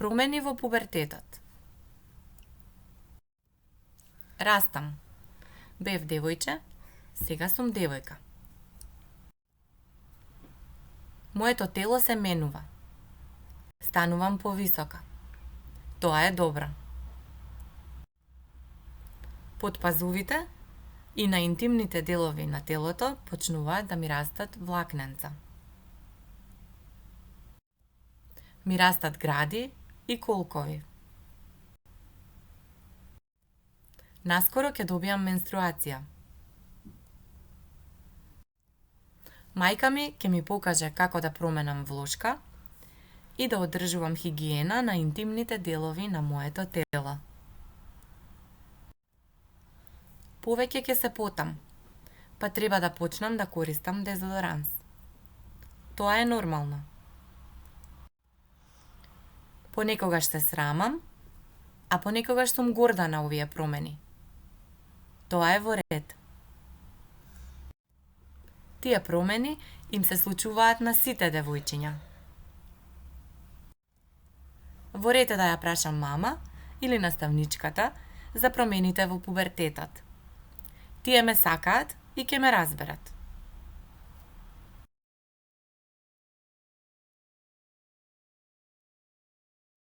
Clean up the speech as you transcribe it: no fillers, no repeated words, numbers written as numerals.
Промени во пубертетот. Растам. Бев девојче, сега сум девојка. Моето тело се менува. Станувам повисока. Тоа е добро. Под пазувите и на интимните делови на телото почнуваат да ми растат влакненца. Ми растат гради и колкови. Наскоро ќе добијам менструација. Мајка ми ќе ми покаже како да променам влошка и да одржувам хигиена на интимните делови на моето тело. Повеќе ќе се потам, па треба да почнам да користам дезодоранс. Тоа е нормално. Понекогаш се срамам, а понекогаш сум горда на овие промени. Тоа е во ред. Тие промени им се случуваат на сите девојчиња. Во ред е да ја прашам мама или наставничката за промените во пубертетот. Тие ме сакаат и ќе ме разберат.